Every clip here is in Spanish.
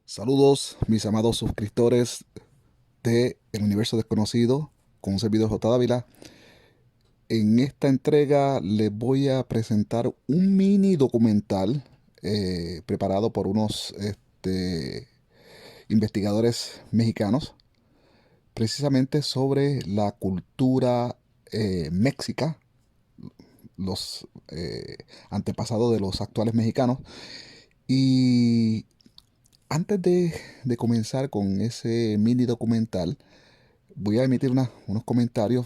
Saludos, mis amados suscriptores de El Universo Desconocido, con un servidor J. Dávila. En esta entrega les voy a presentar un mini documental preparado por unos investigadores mexicanos, precisamente sobre la cultura mexica, los antepasados de los actuales mexicanos. Y antes de comenzar con ese mini documental, voy a emitir unos comentarios,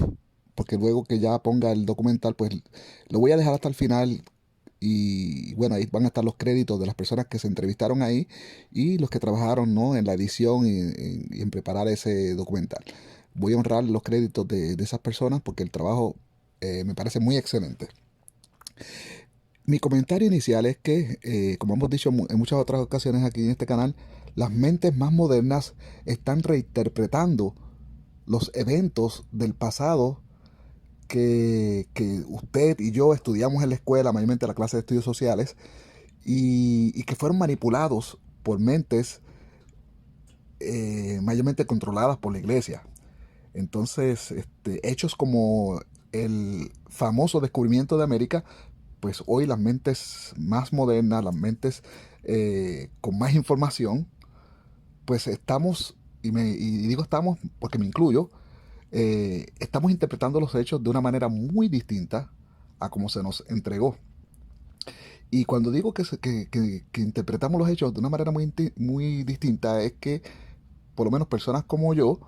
porque luego que ya ponga el documental, pues lo voy a dejar hasta el final. Y bueno, ahí van a estar los créditos de las personas que se entrevistaron ahí y los que trabajaron, ¿no?, en la edición y en preparar ese documental. Voy a honrar los créditos de esas personas porque el trabajo me parece muy excelente. Mi comentario inicial es que, como hemos dicho en muchas otras ocasiones aquí en este canal, las mentes más modernas están reinterpretando los eventos del pasado que usted y yo estudiamos en la escuela, mayormente la clase de estudios sociales, y que fueron manipulados por mentes mayormente controladas por la iglesia. Entonces, hechos como el famoso descubrimiento de América, pues hoy las mentes más modernas, las mentes con más información, pues estamos, y digo estamos porque me incluyo, estamos interpretando los hechos de una manera muy distinta a como se nos entregó. Y cuando digo que interpretamos los hechos de una manera muy distinta, es que por lo menos personas como yo,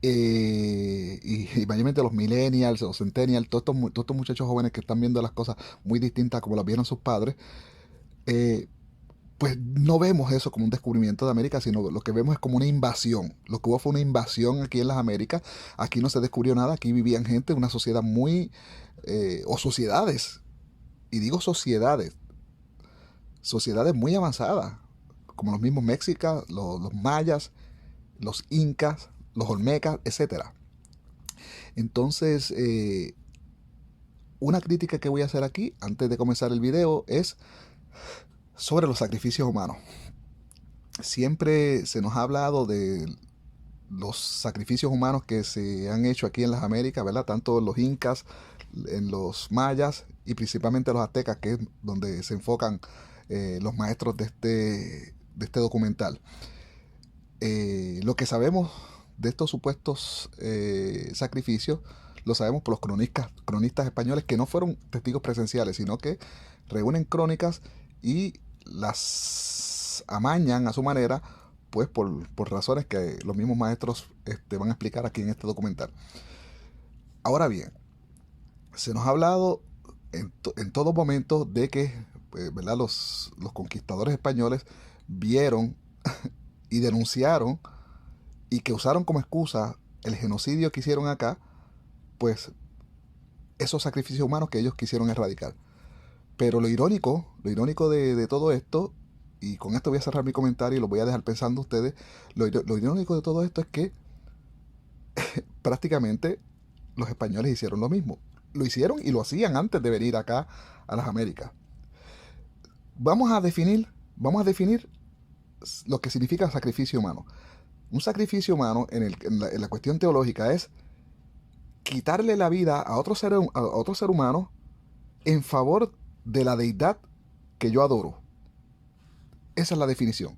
y mayormente los millennials, los centennials, todos estos muchachos jóvenes que están viendo las cosas muy distintas como las vieron sus padres, eh, pues no vemos eso como un descubrimiento de América, sino lo que vemos es como una invasión. Lo que hubo fue una invasión aquí en las Américas. Aquí no se descubrió nada, aquí vivían gente, una sociedad o sociedades, y digo sociedades, sociedades muy avanzadas, como los mismos mexicas, los mayas, los incas, los olmecas, etcétera. Entonces, una crítica que voy a hacer aquí, antes de comenzar el video, es sobre los sacrificios humanos. Siempre se nos ha hablado de los sacrificios humanos que se han hecho aquí en las Américas, ¿verdad? Tanto en los incas, en los mayas y principalmente los aztecas, que es donde se enfocan los maestros de este documental. Lo que sabemos de estos supuestos sacrificios lo sabemos por los cronistas españoles que no fueron testigos presenciales, sino que reúnen crónicas y las amañan a su manera, pues por razones que los mismos maestros van a explicar aquí en este documental. Ahora bien, se nos ha hablado en todo momento de que, ¿verdad?, los conquistadores españoles vieron y denunciaron y que usaron como excusa el genocidio que hicieron acá, pues esos sacrificios humanos que ellos quisieron erradicar. Pero lo irónico de todo esto, y con esto voy a cerrar mi comentario y lo voy a dejar pensando ustedes, lo irónico de todo esto es que prácticamente los españoles hicieron lo mismo. Lo hicieron y lo hacían antes de venir acá a las Américas. Vamos a definir lo que significa sacrificio humano. Un sacrificio humano en la cuestión teológica es quitarle la vida a otro ser humano en favor de la deidad que yo adoro. Esa es la definición.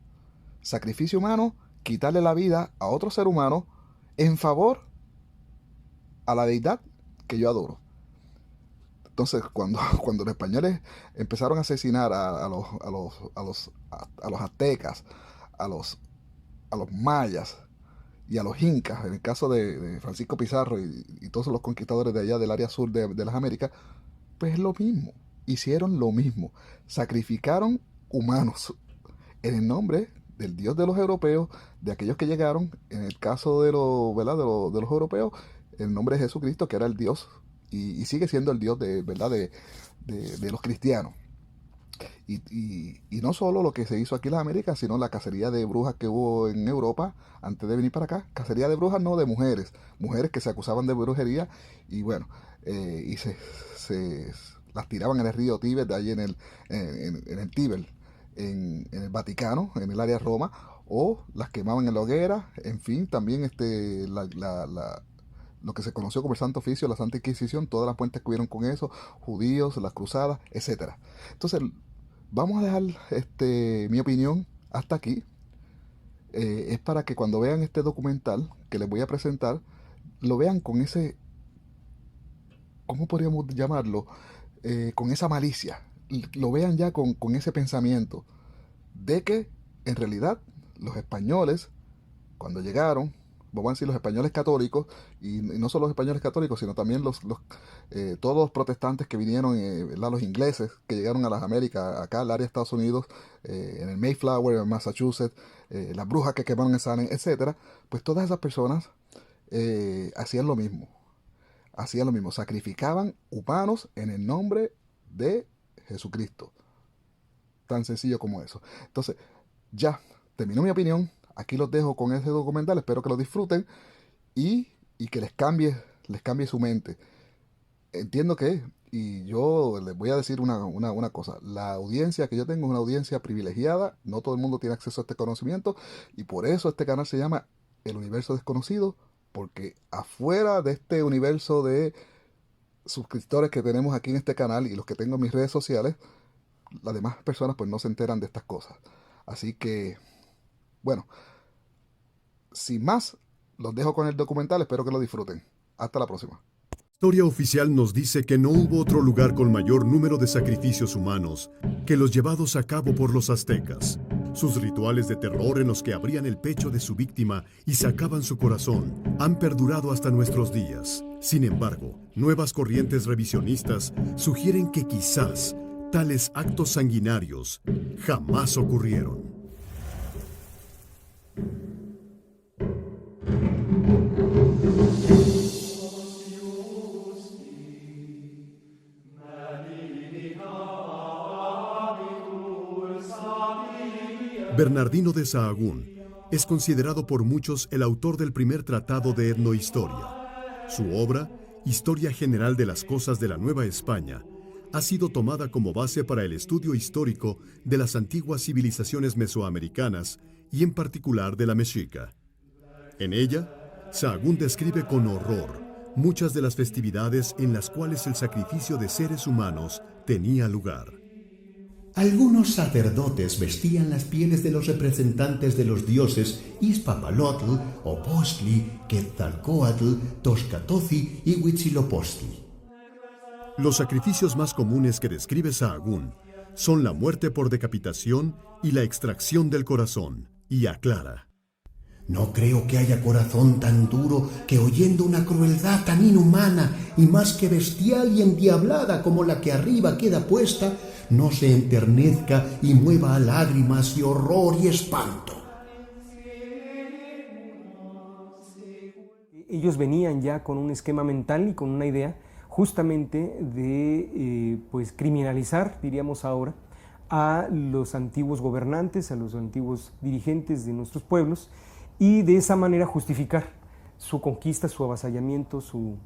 Sacrificio humano, quitarle la vida a otro ser humano en favor a la deidad que yo adoro. Entonces, cuando los españoles empezaron a asesinar a los aztecas, a los mayas y a los incas, en el caso de Francisco Pizarro y todos los conquistadores de allá del área sur de las Américas, pues es lo mismo. Hicieron lo mismo. Sacrificaron humanos en el nombre del Dios de los europeos, de aquellos que llegaron, en el caso ¿verdad?, de los europeos, el nombre de Jesucristo, que era el Dios, y sigue siendo el Dios ¿verdad?, de los cristianos. Y no solo lo que se hizo aquí en las Américas, sino la cacería de brujas que hubo en Europa antes de venir para acá. Cacería de brujas, no, de mujeres que se acusaban de brujería y bueno, y se las tiraban en el río Tíbet, de ahí en el Tíbet. en el Vaticano, en el área de Roma, o las quemaban en la hoguera, en fin, también lo que se conoció como el Santo Oficio, la Santa Inquisición, todas las fuentes que hubieron con eso, judíos, las cruzadas, etcétera. Entonces, vamos a dejar mi opinión hasta aquí. Es para que cuando vean este documental que les voy a presentar, lo vean con ese, ¿cómo podríamos llamarlo? Con esa malicia, lo vean ya con ese pensamiento de que en realidad los españoles, cuando llegaron, vamos a decir los españoles católicos, y no solo los españoles católicos, sino también todos los protestantes que vinieron, ¿verdad? Los ingleses que llegaron a las Américas, acá al área de Estados Unidos, en el Mayflower, en Massachusetts, las brujas que quemaron en Salem, etcétera, pues todas esas personas hacían lo mismo, sacrificaban humanos en el nombre de Jesucristo. Tan sencillo como eso. Entonces, ya terminó mi opinión. Aquí los dejo con ese documental. Espero que lo disfruten y que les cambie su mente. Entiendo que, y yo les voy a decir una cosa, la audiencia que yo tengo es una audiencia privilegiada, no todo el mundo tiene acceso a este conocimiento, y por eso este canal se llama El Universo Desconocido, porque afuera de este universo de suscriptores que tenemos aquí en este canal y los que tengo en mis redes sociales, las demás personas pues no se enteran de estas cosas. Así que, bueno, sin más, los dejo con el documental, espero que lo disfruten. Hasta la próxima. La historia oficial nos dice que no hubo otro lugar con mayor número de sacrificios humanos que los llevados a cabo por los aztecas. Sus rituales de terror en los que abrían el pecho de su víctima y sacaban su corazón han perdurado hasta nuestros días. Sin embargo, nuevas corrientes revisionistas sugieren que quizás tales actos sanguinarios jamás ocurrieron. Bernardino de Sahagún es considerado por muchos el autor del primer tratado de etnohistoria. Su obra, Historia General de las Cosas de la Nueva España, ha sido tomada como base para el estudio histórico de las antiguas civilizaciones mesoamericanas y en particular de la mexica. En ella, Sahagún describe con horror muchas de las festividades en las cuales el sacrificio de seres humanos tenía lugar. Algunos sacerdotes vestían las pieles de los representantes de los dioses Izpapalotl, Opostli, Quetzalcóatl, Toscatozi y Huitzilopochtli. Los sacrificios más comunes que describe Sahagún son la muerte por decapitación y la extracción del corazón, y aclara: no creo que haya corazón tan duro que, oyendo una crueldad tan inhumana y más que bestial y endiablada como la que arriba queda puesta, no se enternezca y mueva a lágrimas y horror y espanto. Ellos venían ya con un esquema mental y con una idea justamente de pues criminalizar, diríamos ahora, a los antiguos gobernantes, a los antiguos dirigentes de nuestros pueblos, y de esa manera justificar su conquista, su avasallamiento, su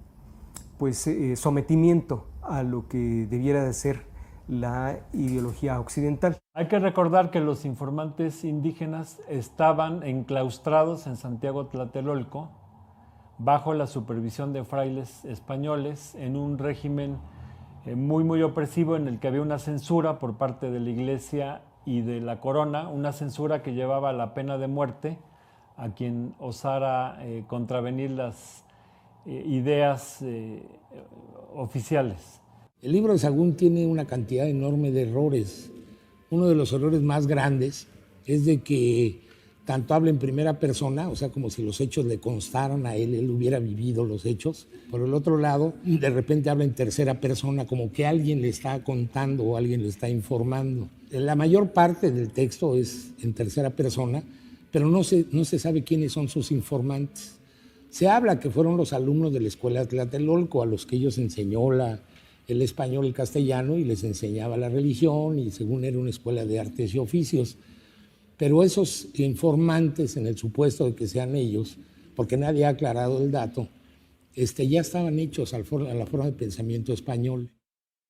sometimiento a lo que debiera de ser la ideología occidental. Hay que recordar que los informantes indígenas estaban enclaustrados en Santiago Tlatelolco bajo la supervisión de frailes españoles en un régimen muy opresivo en el que había una censura por parte de la Iglesia y de la corona, una censura que llevaba a la pena de muerte a quien osara contravenir las ideas oficiales. El libro de Sahagún tiene una cantidad enorme de errores. Uno de los errores más grandes es de que tanto habla en primera persona, o sea, como si los hechos le constaran a él, él hubiera vivido los hechos. Por el otro lado, de repente habla en tercera persona, como que alguien le está contando o alguien le está informando. La mayor parte del texto es en tercera persona, pero no se sabe quiénes son sus informantes. Se habla que fueron los alumnos de la escuela de Tlatelolco a los que ellos enseñó el español, el castellano, y les enseñaba la religión, y según era una escuela de artes y oficios. Pero esos informantes, en el supuesto de que sean ellos, porque nadie ha aclarado el dato, ya estaban hechos a la forma de pensamiento español.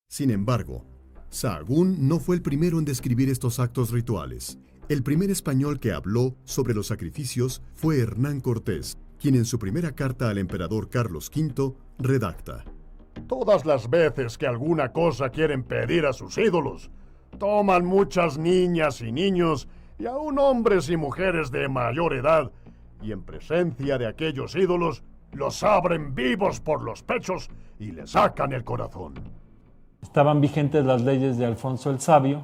Sin embargo, Sahagún no fue el primero en describir estos actos rituales. El primer español que habló sobre los sacrificios fue Hernán Cortés, quien en su primera carta al emperador Carlos V redacta: Todas las veces que alguna cosa quieren pedir a sus ídolos, toman muchas niñas y niños, y aún hombres y mujeres de mayor edad, y en presencia de aquellos ídolos, los abren vivos por los pechos y les sacan el corazón. Estaban vigentes las leyes de Alfonso el Sabio,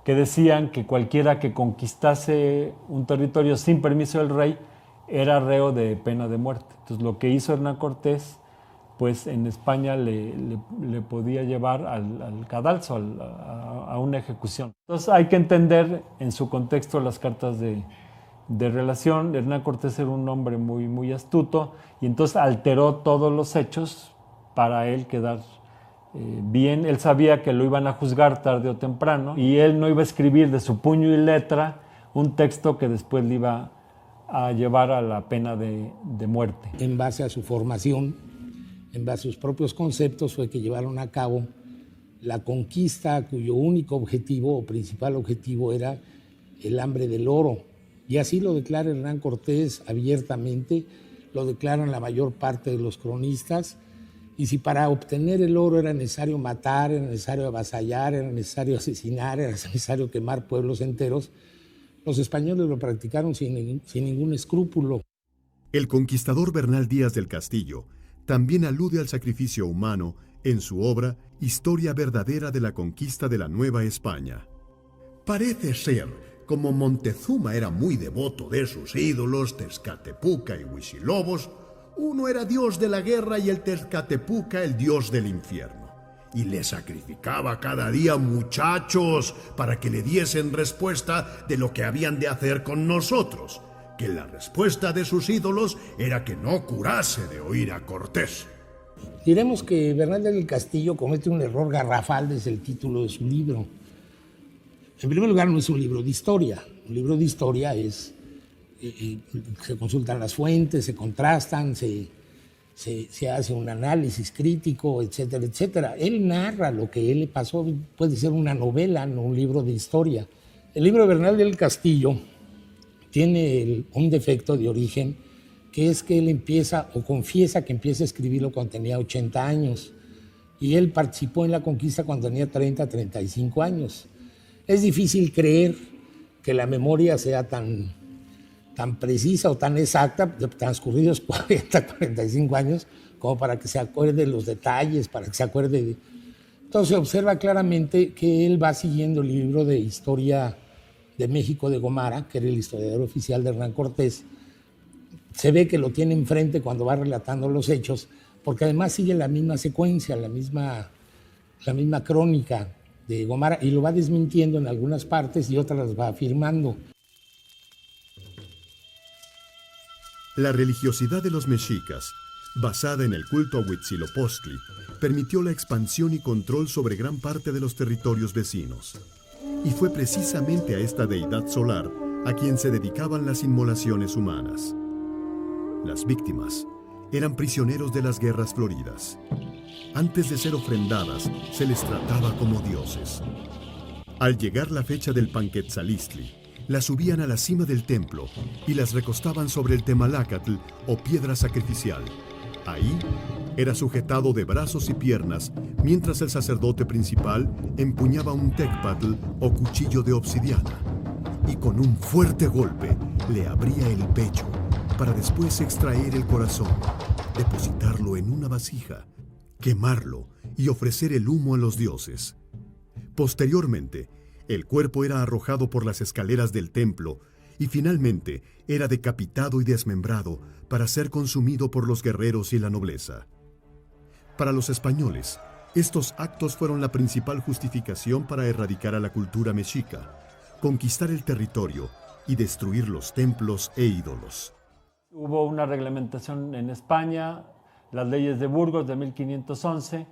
que decían que cualquiera que conquistase un territorio sin permiso del rey era reo de pena de muerte. Entonces, lo que hizo Hernán Cortés, pues en España le podía llevar al cadalso, a una ejecución. Entonces, hay que entender en su contexto las cartas de relación. Hernán Cortés era un hombre muy, muy astuto, y entonces alteró todos los hechos para él quedar bien. Él sabía que lo iban a juzgar tarde o temprano, y él no iba a escribir de su puño y letra un texto que después le iba a llevar a la pena de muerte. En base a su formación, en base a sus propios conceptos, fue que llevaron a cabo la conquista, cuyo único objetivo o principal objetivo era el hambre del oro. Y así lo declara Hernán Cortés abiertamente, lo declaran la mayor parte de los cronistas. Y si para obtener el oro era necesario matar, era necesario avasallar, era necesario asesinar, era necesario quemar pueblos enteros, los españoles lo practicaron sin ningún escrúpulo. El conquistador Bernal Díaz del Castillo también alude al sacrificio humano en su obra Historia verdadera de la conquista de la Nueva España. Parece ser, como Montezuma era muy devoto de sus ídolos, Tezcatepuca y Huichilobos, uno era dios de la guerra y el Tezcatepuca el dios del infierno. Y le sacrificaba cada día muchachos para que le diesen respuesta de lo que habían de hacer con nosotros, que la respuesta de sus ídolos era que no curase de oír a Cortés. Diremos que Bernal del Castillo comete un error garrafal desde el título de su libro. En primer lugar, no es un libro de historia. Un libro de historia es... se consultan las fuentes, se contrastan, se hace un análisis crítico, etcétera, etcétera. Él narra lo que él le pasó, puede ser una novela, no un libro de historia. El libro de Bernal del Castillo tiene un defecto de origen, que es que él empieza o confiesa que empieza a escribirlo cuando tenía 80 años, y él participó en la conquista cuando tenía 30, 35 años. Es difícil creer que la memoria sea tan precisa o tan exacta, transcurridos 40, 45 años, como para que se acuerde de los detalles, para que se acuerde de... Entonces observa claramente que él va siguiendo el libro de historia de México de Gomara, que era el historiador oficial de Hernán Cortés. Se ve que lo tiene enfrente cuando va relatando los hechos, porque además sigue la misma secuencia, la misma crónica de Gomara, y lo va desmintiendo en algunas partes y otras las va afirmando. La religiosidad de los mexicas, basada en el culto a Huitzilopochtli, permitió la expansión y control sobre gran parte de los territorios vecinos. Y fue precisamente a esta deidad solar a quien se dedicaban las inmolaciones humanas. Las víctimas eran prisioneros de las guerras floridas. Antes de ser ofrendadas, se les trataba como dioses. Al llegar la fecha del Panquetzalistli, las subían a la cima del templo y las recostaban sobre el Temalácatl o piedra sacrificial. Ahí era sujetado de brazos y piernas, mientras el sacerdote principal empuñaba un tecpatl o cuchillo de obsidiana, y con un fuerte golpe le abría el pecho para después extraer el corazón, depositarlo en una vasija, quemarlo y ofrecer el humo a los dioses. Posteriormente, el cuerpo era arrojado por las escaleras del templo y finalmente era decapitado y desmembrado para ser consumido por los guerreros y la nobleza. Para los españoles, estos actos fueron la principal justificación para erradicar a la cultura mexica, conquistar el territorio y destruir los templos e ídolos. Hubo una reglamentación en España, las leyes de Burgos de 1511,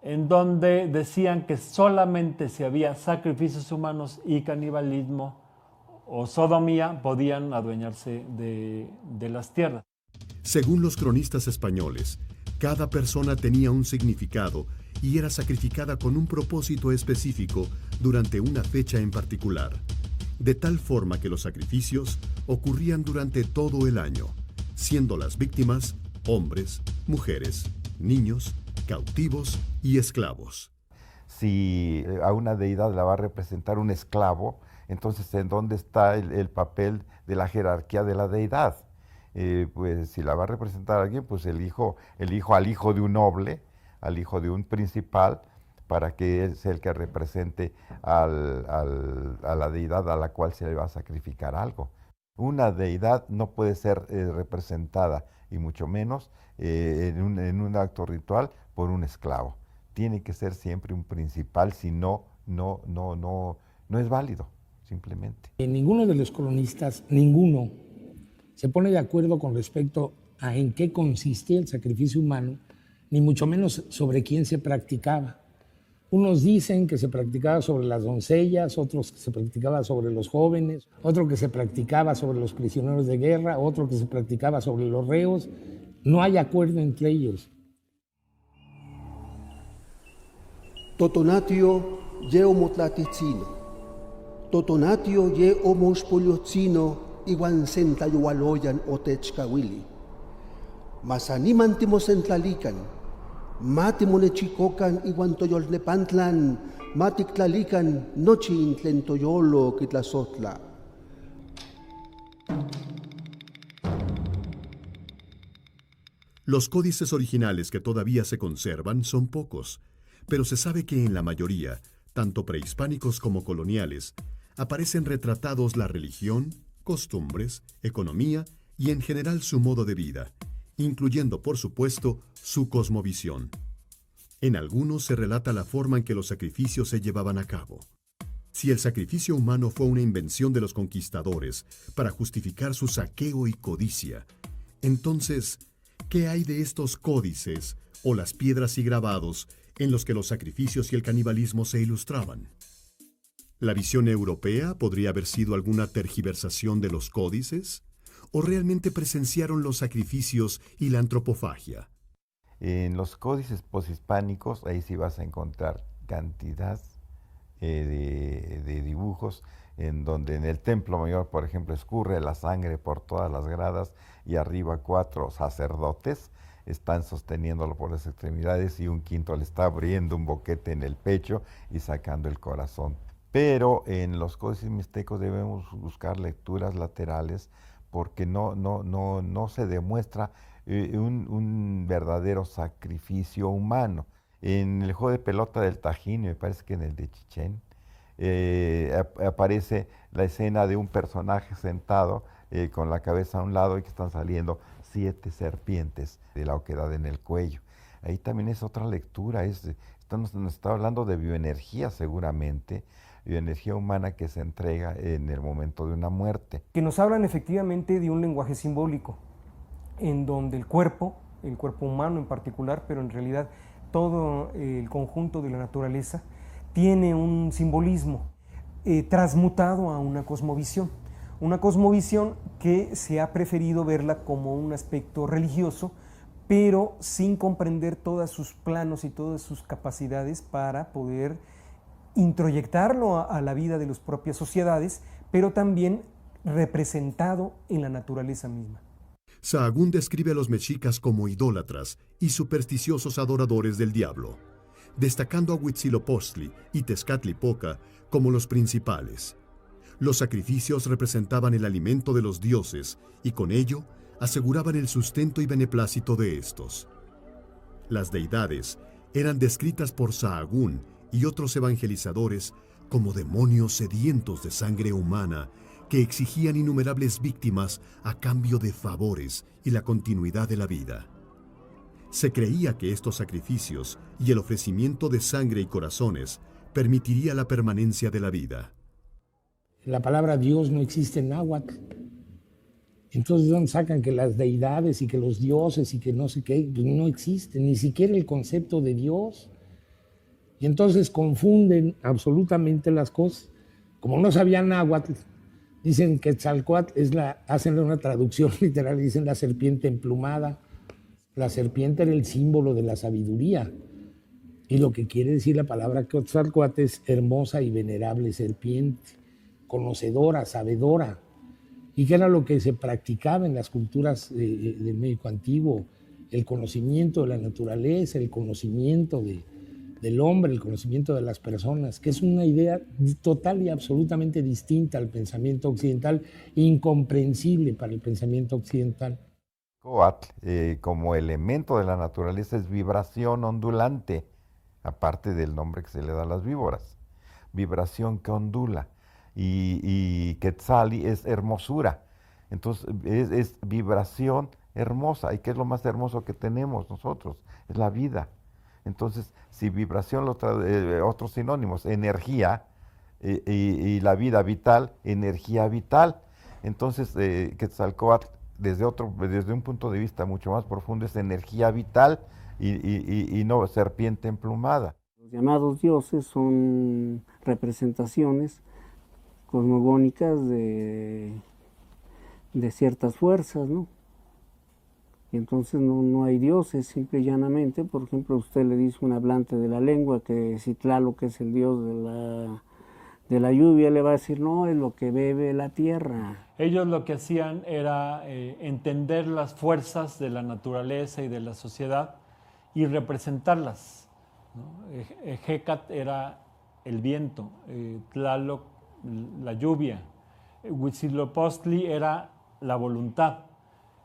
en donde decían que solamente si había sacrificios humanos y canibalismo o sodomía podían adueñarse de las tierras. Según los cronistas españoles, cada persona tenía un significado y era sacrificada con un propósito específico durante una fecha en particular, de tal forma que los sacrificios ocurrían durante todo el año, siendo las víctimas hombres, mujeres, niños, cautivos y esclavos. Si a una deidad la va a representar un esclavo, entonces ¿en dónde está el papel de la jerarquía de la deidad? Pues si la va a representar alguien, pues elijo al hijo de un noble, al hijo de un principal, para que es el que represente a la deidad a la cual se le va a sacrificar algo. Una deidad no puede ser representada, y mucho menos en un acto ritual, por un esclavo. Tiene que ser siempre un principal, si no es válido, simplemente. Ninguno de los cronistas, ninguno, se pone de acuerdo con respecto a en qué consistía el sacrificio humano, ni mucho menos sobre quién se practicaba. Unos dicen que se practicaba sobre las doncellas, otros que se practicaba sobre los jóvenes, otro que se practicaba sobre los prisioneros de guerra, otro que se practicaba sobre los reos. No hay acuerdo entre ellos. Totonatio ye omotlaticino, totonatio ye omospoliocino iguan sentayualoyan otechkawili. Mas animan timosentlalican, matimonechikocan iguan toyolnepantlan, matiktlalican nochi intlen toyolo kitlasotla. Los códices originales que todavía se conservan son pocos, pero se sabe que en la mayoría, tanto prehispánicos como coloniales, aparecen retratados la religión, costumbres, economía y en general su modo de vida, incluyendo por supuesto su cosmovisión. En algunos se relata la forma en que los sacrificios se llevaban a cabo. Si el sacrificio humano fue una invención de los conquistadores para justificar su saqueo y codicia, entonces, ¿qué hay de estos códices o las piedras y grabados en los que los sacrificios y el canibalismo se ilustraban? ¿La visión europea podría haber sido alguna tergiversación de los códices? ¿O realmente presenciaron los sacrificios y la antropofagia? En los códices poshispánicos, ahí sí vas a encontrar cantidad de dibujos en donde en el Templo Mayor, por ejemplo, escurre la sangre por todas las gradas y arriba 4 sacerdotes están sosteniéndolo por las extremidades y un quinto le está abriendo un boquete en el pecho y sacando el corazón. Pero en los códices mixtecos debemos buscar lecturas laterales porque no se demuestra un verdadero sacrificio humano. En el juego de pelota del Tajín, me parece que en el de Chichén, aparece la escena de un personaje sentado con la cabeza a un lado y que están saliendo 7 serpientes de la oquedad en el cuello. Ahí también es otra lectura, nos está hablando de bioenergía seguramente, bioenergía humana que se entrega en el momento de una muerte. Que nos hablan efectivamente de un lenguaje simbólico, en donde el cuerpo humano en particular, pero en realidad todo el conjunto de la naturaleza, tiene un simbolismo transmutado a una cosmovisión que se ha preferido verla como un aspecto religioso, pero sin comprender todos sus planos y todas sus capacidades para poder introyectarlo a la vida de las propias sociedades, pero también representado en la naturaleza misma. Sahagún describe a los mexicas como idólatras y supersticiosos adoradores del diablo, destacando a Huitzilopochtli y Tezcatlipoca como los principales. Los sacrificios representaban el alimento de los dioses y con ello aseguraban el sustento y beneplácito de estos. Las deidades eran descritas por Sahagún y otros evangelizadores como demonios sedientos de sangre humana que exigían innumerables víctimas a cambio de favores y la continuidad de la vida. Se creía que estos sacrificios y el ofrecimiento de sangre y corazones permitiría la permanencia de la vida. La palabra Dios no existe en náhuatl. Entonces, ¿dónde sacan que las deidades y que los dioses y que no sé qué? Pues no existen, ni siquiera el concepto de Dios. Y entonces confunden absolutamente las cosas. Como no sabían náhuatl, dicen que Quetzalcóatl hacen una traducción literal, dicen la serpiente emplumada. La serpiente era el símbolo de la sabiduría. Y lo que quiere decir la palabra Quetzalcóatl es hermosa y venerable serpiente, conocedora, sabedora. Y que era lo que se practicaba en las culturas del México antiguo, el conocimiento de la naturaleza, el conocimiento del hombre, el conocimiento de las personas, que es una idea total y absolutamente distinta al pensamiento occidental, incomprensible para el pensamiento occidental. Coatl, como elemento de la naturaleza, es vibración ondulante, aparte del nombre que se le da a las víboras, vibración que ondula. Y Quetzali es hermosura, entonces es vibración hermosa. ¿Y qué es lo más hermoso que tenemos nosotros? Es la vida. Entonces, si vibración, otros sinónimos, energía, y la vida vital, energía vital. Entonces, Quetzalcóatl, desde un punto de vista mucho más profundo, es energía vital y no serpiente emplumada. Los llamados dioses son representaciones cosmogónicas de ciertas fuerzas, ¿no? Y entonces no hay dioses, simple y llanamente. Por ejemplo, usted le dice a un hablante de la lengua que si Tlaloc es el dios de la lluvia, le va a decir, no, es lo que bebe la tierra. Ellos lo que hacían era entender las fuerzas de la naturaleza y de la sociedad y representarlas, ¿no? Hécat era el viento, Tlaloc la lluvia, Huitzilopochtli era la voluntad.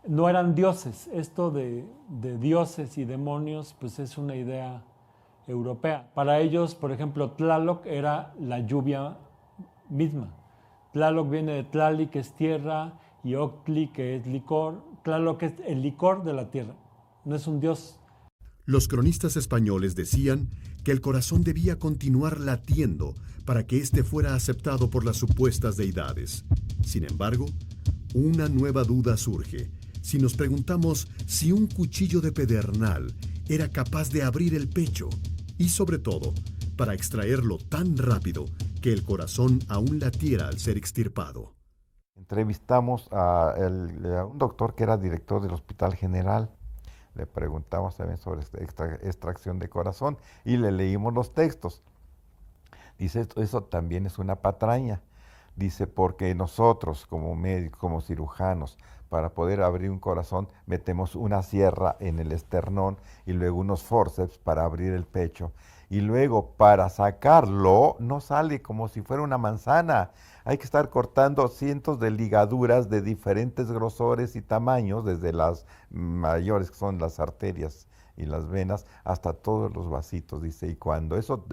No eran dioses. Esto de dioses y demonios pues es una idea europea. Para ellos, por ejemplo, Tlaloc era la lluvia misma. Tlaloc viene de Tlali, que es tierra, y Octli, que es licor. Tlaloc es el licor de la tierra, no es un dios. Los cronistas españoles decían que el corazón debía continuar latiendo para que éste fuera aceptado por las supuestas deidades. Sin embargo, una nueva duda surge si nos preguntamos si un cuchillo de pedernal era capaz de abrir el pecho y, sobre todo, para extraerlo tan rápido que el corazón aún latiera al ser extirpado. Entrevistamos a un doctor que era director del Hospital General. Le preguntamos también sobre extracción de corazón y le leímos los textos. Dice, eso también es una patraña. Dice, porque nosotros como médicos, como cirujanos, para poder abrir un corazón, metemos una sierra en el esternón y luego unos forceps para abrir el pecho. Y luego para sacarlo no sale como si fuera una manzana. Hay que estar cortando cientos de ligaduras de diferentes grosores y tamaños, desde las mayores, que son las arterias y las venas, hasta todos los vasitos, dice. Y cuando eso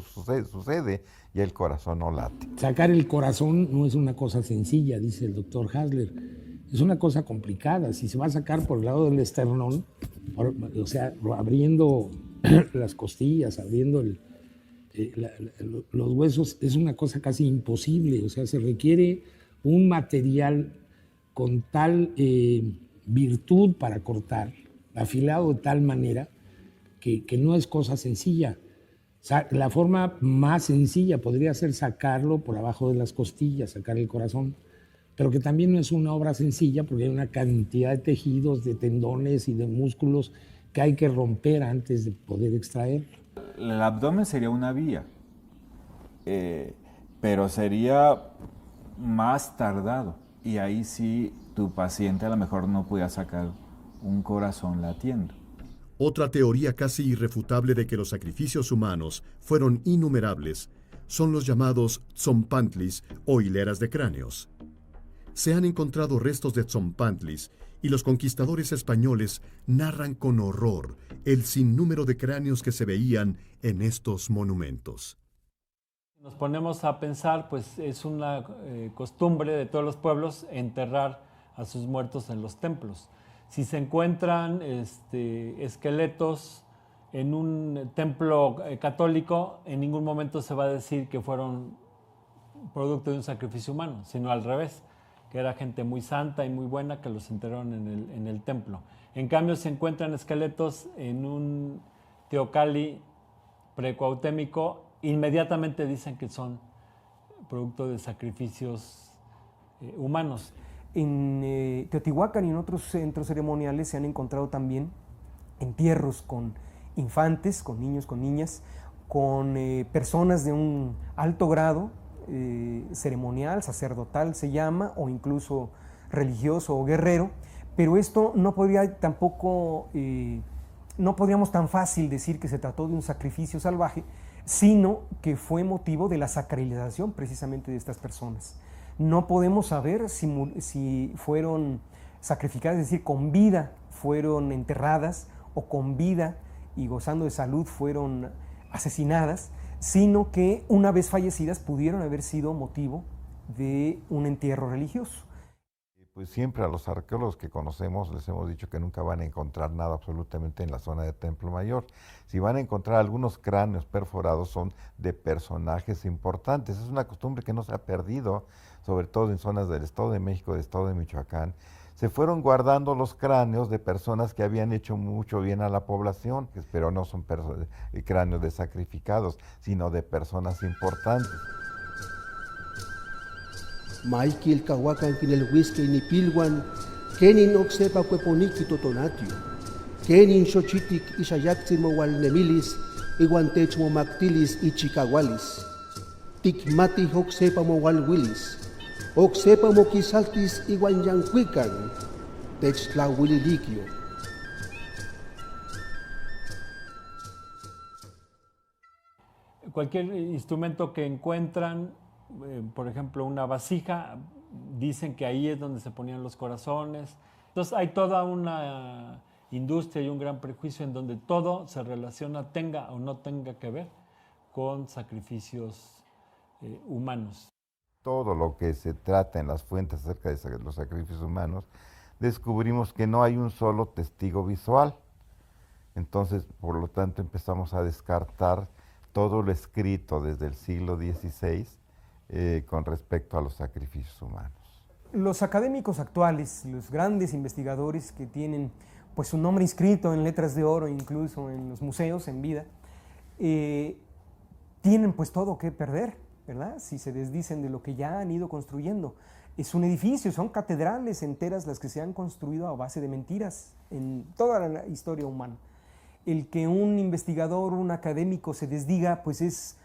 sucede, ya el corazón no late. Sacar el corazón no es una cosa sencilla, dice el doctor Hasler. Es una cosa complicada. Si se va a sacar por el lado del esternón, o sea, abriendo las costillas, abriendo los huesos, es una cosa casi imposible. O sea, se requiere un material con tal virtud para cortar, afilado de tal manera que no es cosa sencilla. La forma más sencilla podría ser sacarlo por abajo de las costillas, sacar el corazón, pero que también no es una obra sencilla porque hay una cantidad de tejidos, de tendones y de músculos que hay que romper antes de poder extraer. El abdomen sería una vía, pero sería más tardado, y ahí sí tu paciente a lo mejor no podía sacar un corazón latiendo. Otra teoría casi irrefutable de que los sacrificios humanos fueron innumerables son los llamados tzompantlis o hileras de cráneos. Se han encontrado restos de tzompantlis y los conquistadores españoles narran con horror el sinnúmero de cráneos que se veían en estos monumentos. Nos ponemos a pensar, pues es una costumbre de todos los pueblos enterrar a sus muertos en los templos. Si se encuentran esqueletos en un templo católico, en ningún momento se va a decir que fueron producto de un sacrificio humano, sino al revés, que era gente muy santa y muy buena que los enterraron en el templo. En cambio, se encuentran esqueletos en un teocalli precuautémico, inmediatamente dicen que son producto de sacrificios humanos. En Teotihuacán y en otros centros ceremoniales se han encontrado también entierros con infantes, con niños, con niñas, con personas de un alto grado ceremonial, sacerdotal se llama, o incluso religioso o guerrero, pero esto no podría tampoco, no podríamos tan fácil decir que se trató de un sacrificio salvaje, sino que fue motivo de la sacralización precisamente de estas personas. No podemos saber si fueron sacrificadas, es decir, con vida fueron enterradas o con vida y gozando de salud fueron asesinadas, sino que una vez fallecidas pudieron haber sido motivo de un entierro religioso. Pues siempre a los arqueólogos que conocemos les hemos dicho que nunca van a encontrar nada absolutamente en la zona de Templo Mayor. Si van a encontrar algunos cráneos perforados son de personajes importantes. Es una costumbre que no se ha perdido, sobre todo en zonas del Estado de México, del Estado de Michoacán. Se fueron guardando los cráneos de personas que habían hecho mucho bien a la población, pero no son cráneos de sacrificados, sino de personas importantes. Maikil kawakan kinel whisky ni pilwan, kenin oksepa kweponiki totonatio, kenin xochitik isayaktzimo wal nemilis, iguantech mo mactilis ichikawalis, tikmati oksepa mo wal wilis, oksepa mo kisaltis iguan yankuikan, techtla wililikio. Cualquier instrumento que encuentran, por ejemplo, una vasija, dicen que ahí es donde se ponían los corazones. Entonces hay toda una industria y un gran prejuicio en donde todo se relaciona, tenga o no tenga que ver, con sacrificios humanos. Todo lo que se trata en las fuentes acerca de los sacrificios humanos, descubrimos que no hay un solo testigo visual. Entonces, por lo tanto, empezamos a descartar todo lo escrito desde el siglo XVI con respecto a los sacrificios humanos. Los académicos actuales, los grandes investigadores que tienen pues su nombre inscrito en letras de oro, incluso en los museos en vida, tienen pues todo que perder, ¿verdad? Si se desdicen de lo que ya han ido construyendo. Es un edificio, son catedrales enteras las que se han construido a base de mentiras en toda la historia humana. El que un investigador, un académico se desdiga, pues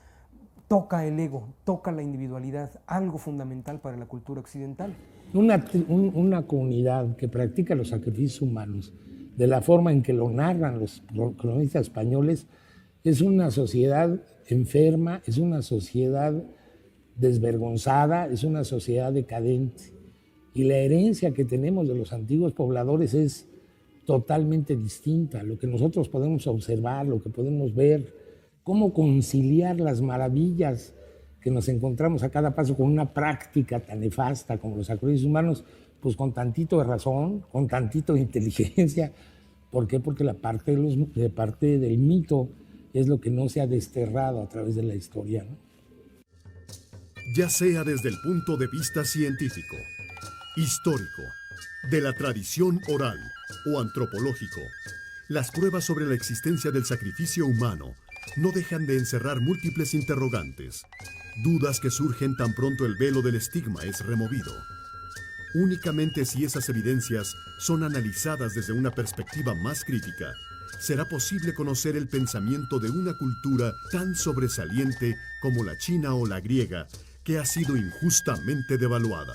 toca el ego, toca la individualidad, algo fundamental para la cultura occidental. Una comunidad que practica los sacrificios humanos de la forma en que lo narran los cronistas españoles es una sociedad enferma, es una sociedad desvergonzada, es una sociedad decadente. Y la herencia que tenemos de los antiguos pobladores es totalmente distinta. Lo que nosotros podemos observar, lo que podemos ver, cómo conciliar las maravillas que nos encontramos a cada paso con una práctica tan nefasta como los sacrificios humanos, pues con tantito de razón, con tantito de inteligencia. ¿Por qué? Porque la parte del mito es lo que no se ha desterrado a través de la historia, ¿no? Ya sea desde el punto de vista científico, histórico, de la tradición oral o antropológico, las pruebas sobre la existencia del sacrificio humano no dejan de encerrar múltiples interrogantes, dudas que surgen tan pronto el velo del estigma es removido. Únicamente si esas evidencias son analizadas desde una perspectiva más crítica, será posible conocer el pensamiento de una cultura tan sobresaliente como la china o la griega, que ha sido injustamente devaluada.